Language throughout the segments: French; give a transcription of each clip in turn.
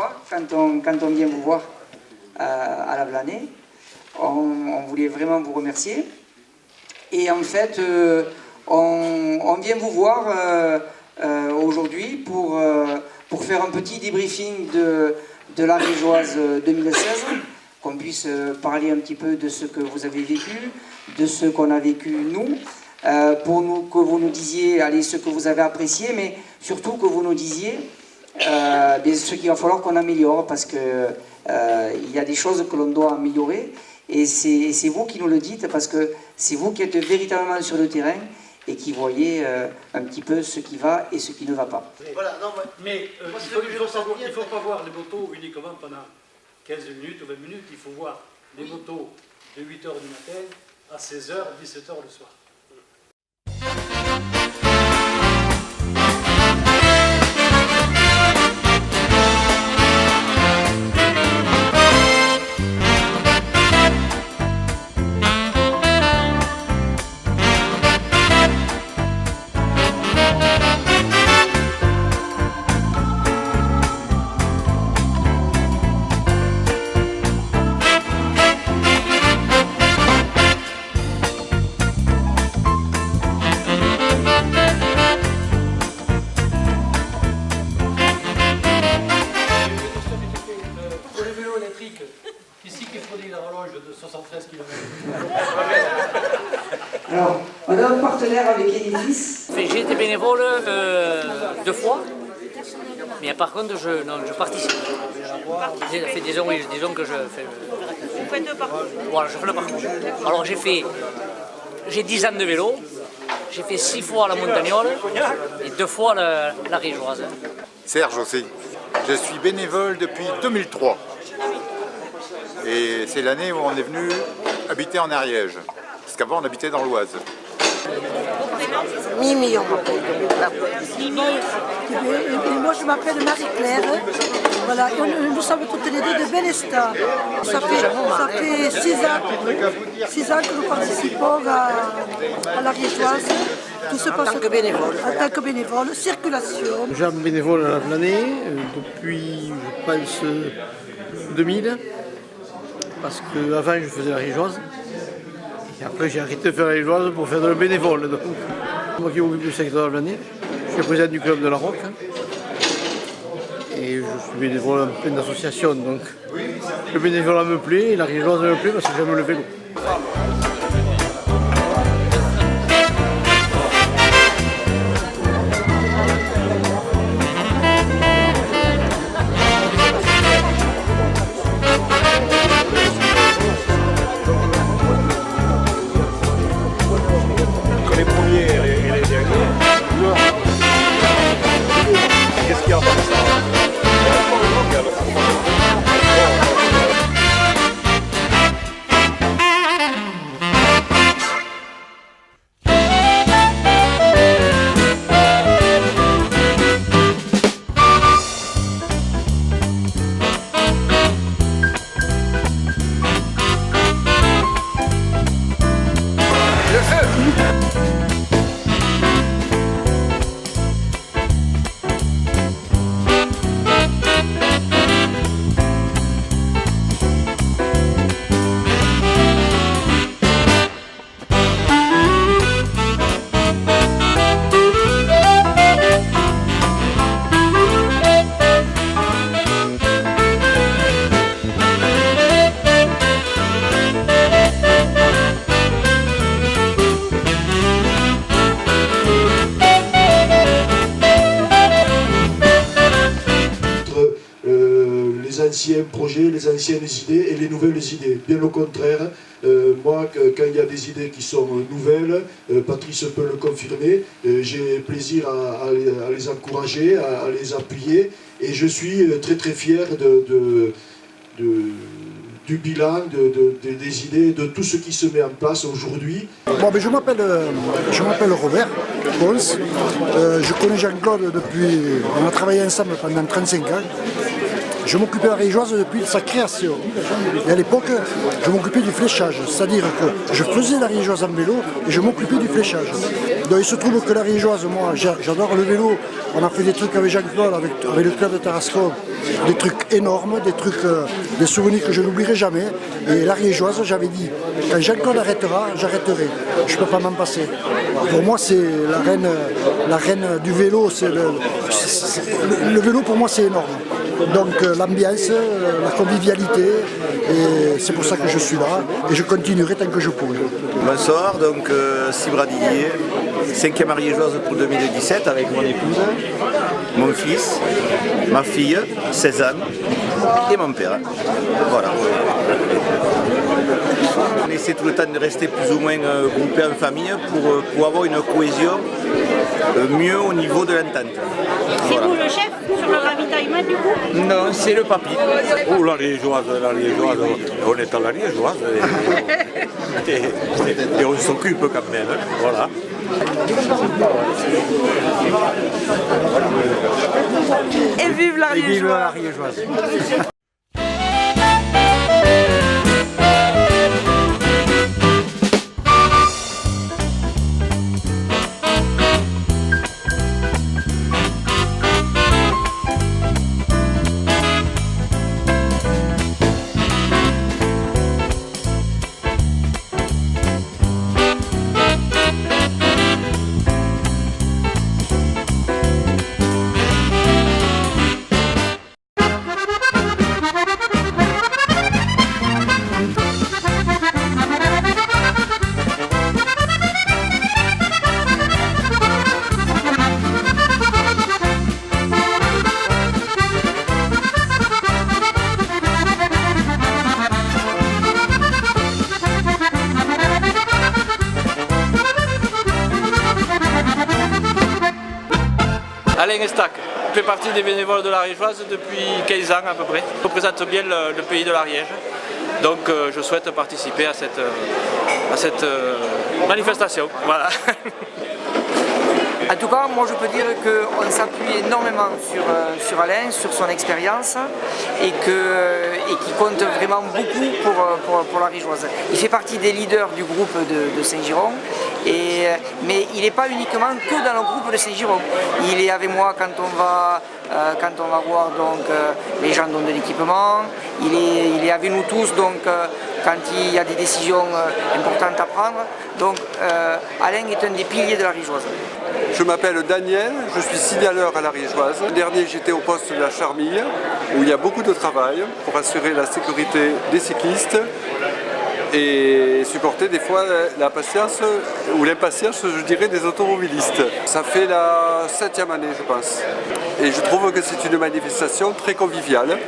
soir, quand on vient vous voir à la Vlanée. On voulait vraiment vous remercier. Et en fait, on vient vous voir aujourd'hui pour faire un petit débriefing de la Rigeoise 2016, qu'on puisse parler un petit peu de ce que vous avez vécu, de ce qu'on a vécu nous, que vous nous disiez ce que vous avez apprécié, mais surtout que vous nous disiez ce qu'il va falloir qu'on améliore, parce qu'il y a des choses que l'on doit améliorer, et c'est vous qui nous le dites, parce que c'est vous qui êtes véritablement sur le terrain et qui voyez un petit peu ce qui va et ce qui ne va pas. Voilà, non, mais il ne faut pas voir les motos uniquement pendant 15 minutes ou 20 minutes, il faut voir les motos de 8h du matin à 16h, 17h le soir. Ici qui fournit la horloge de 73 km. Alors, on a un partenaire avec Enedis. J'ai été bénévole 2 fois, mais par contre je participe. Disons que je fais... Vous faites le parcours. Voilà, je fais le parcours. Alors j'ai 10 ans de vélo, j'ai fait 6 fois la Montagnole et 2 fois la Rigeoise. Serge aussi. Je suis bénévole depuis 2003. Et c'est l'année où on est venu habiter en Ariège. Parce qu'avant on habitait dans l'Oise. Mimi, on m'appelle. Mimi. Et moi je m'appelle Marie-Claire. Voilà, nous sommes toutes les deux de Bélestat. Ça fait 6 ans que nous participons à la Rigeoise. Tout se passe en tant que bénévole. En tant que bénévole, circulation. J'ai un bénévole à la Vlanée depuis, je pense, 2000. Parce qu'avant je faisais la Rigeoise. Et après j'ai arrêté de faire la Rigeoise pour faire de la bénévole. Donc, moi qui m'occupe du secteur de la Vlanée, je suis président du club de la Roque. Et je suis bénévole en plein d'associations. Donc le bénévolat me plaît et la Rigeoise me plaît parce que j'aime le vélo. Les premiers et les derniers, qu'est-ce qu'il y a par ça? anciens projets, les anciennes idées et les nouvelles idées. Bien au contraire, moi, quand il y a des idées qui sont nouvelles, Patrice peut le confirmer, j'ai plaisir à les encourager, à les appuyer, et je suis très très fier du bilan, des idées, de tout ce qui se met en place aujourd'hui. Bon, je m'appelle Robert Pons, je connais Jean-Claude depuis, on a travaillé ensemble pendant 35 ans. Je m'occupais de la Rigeoise depuis sa création. Et à l'époque, je m'occupais du fléchage, c'est-à-dire que je faisais la Rigeoise en vélo et je m'occupais du fléchage. Donc il se trouve que l'Ariégeoise, moi j'adore le vélo. On a fait des trucs avec Jean-Claude, avec le club de Tarascon, des trucs énormes, des souvenirs que je n'oublierai jamais. Et l'Ariégeoise, j'avais dit, quand Jean-Claude arrêtera, j'arrêterai. Je ne peux pas m'en passer. Pour moi, c'est la reine du vélo. Le vélo, pour moi, c'est énorme. Donc l'ambiance, la convivialité, et c'est pour ça que je suis là et je continuerai tant que je pourrai. Bonsoir, donc Sibra Didier, 5e ariégeoise pour 2017 avec mon épouse, mon fils, ma fille, 16 ans, et mon père. Voilà. On essaie tout le temps de rester plus ou moins groupés en famille pour avoir une cohésion mieux au niveau de l'entente. C'est vous le chef sur le ravitaillement du coup? Non, c'est le papy. Oh, la liégeoise, on est à la liégeoise et on s'occupe quand même, hein, voilà. Et vive la Et vive la Ariégeoise. Alain Estac, je fais partie des bénévoles de l'Ariégeoise depuis 15 ans à peu près. Je représente bien le pays de l'Ariège, donc je souhaite participer à cette manifestation. Voilà. En tout cas, moi je peux dire qu'on s'appuie énormément sur Alain, sur son expérience et qu'il compte vraiment beaucoup pour l'Ariégeoise. Il fait partie des leaders du groupe de Saint-Giron, mais il n'est pas uniquement que dans le groupe de Saint-Giron. Il est avec moi quand on va voir donc, les gens donnent de l'équipement, il est avec nous tous donc, quand il y a des décisions importantes à prendre. Donc Alain est un des piliers de l'Ariégeoise. Je m'appelle Daniel, je suis signaleur à l'Ariégeoise. Le dernier, j'étais au poste de la Charmille, où il y a beaucoup de travail pour assurer la sécurité des cyclistes et supporter des fois la patience ou l'impatience, je dirais, des automobilistes. Ça fait la 7e année, je pense. Et je trouve que c'est une manifestation très conviviale.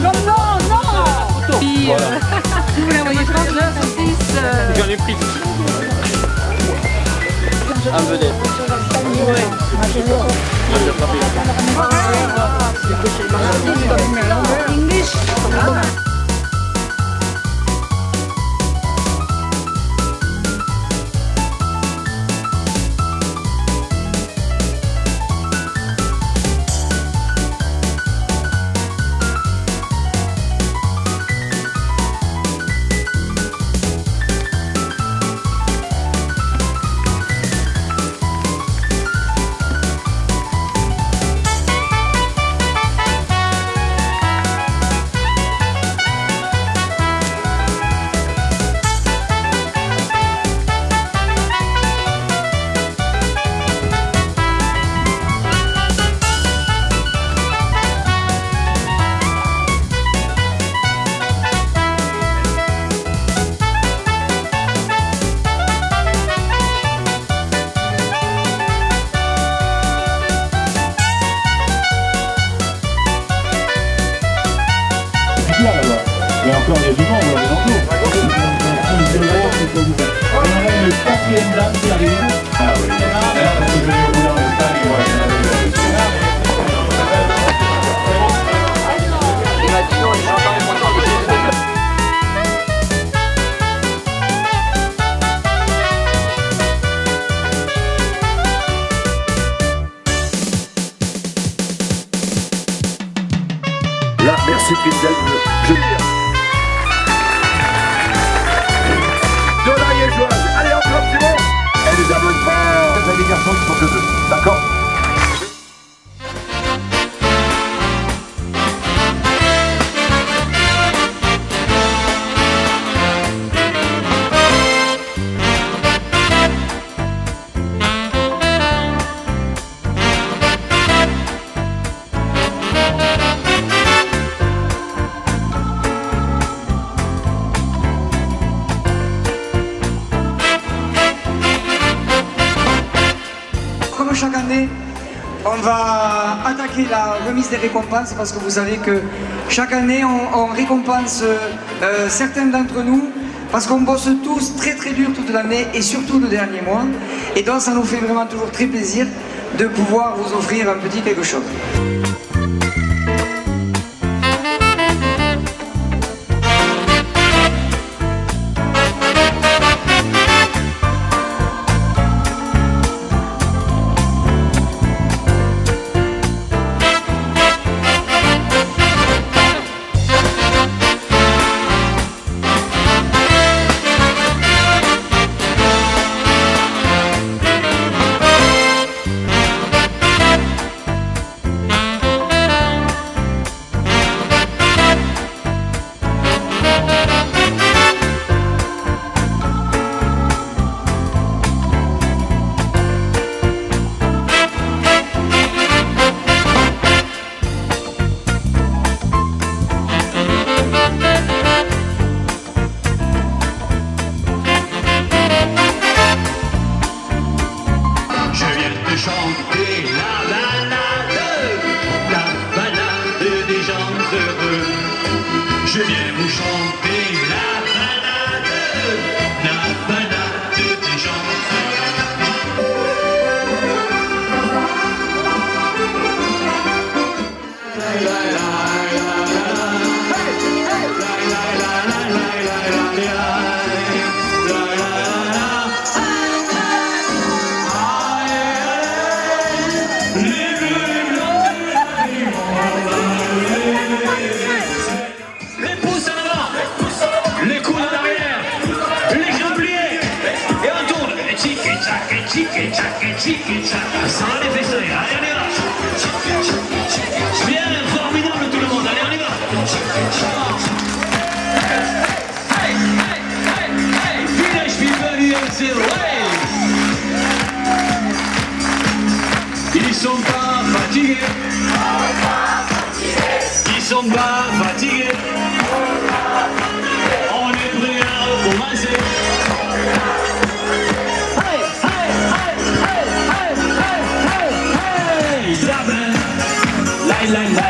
Non, non, non. Vous la voyez pas, là, J'en ai pris. Un vedette. Et encore, il y a du monde, là, on a une quatrième dame qui arrive. Ah oui. Parce que je vais vous dans le stade, Il m'a dit non, il chante avec moi. Là, merci Christelle, je veux dire. De la liégeoise, allez hop, hop, c'est bon. Et les applaudissements. Les garçons qui sont que deux, d'accord? Comme chaque année, on va attaquer la remise des récompenses parce que vous savez que chaque année on récompense certains d'entre nous parce qu'on bosse tous très très dur toute l'année et surtout le dernier mois. Et donc ça nous fait vraiment toujours très plaisir de pouvoir vous offrir un petit quelque chose. Je viens vous chanter la balade des gens sans les fesseurs, allez on y va. Bien, formidable tout le monde, allez on y va. Hey, hey, hey, hey, village people, c'est vrai. Ils sont pas fatigués. Ils sont pas fatigués. la la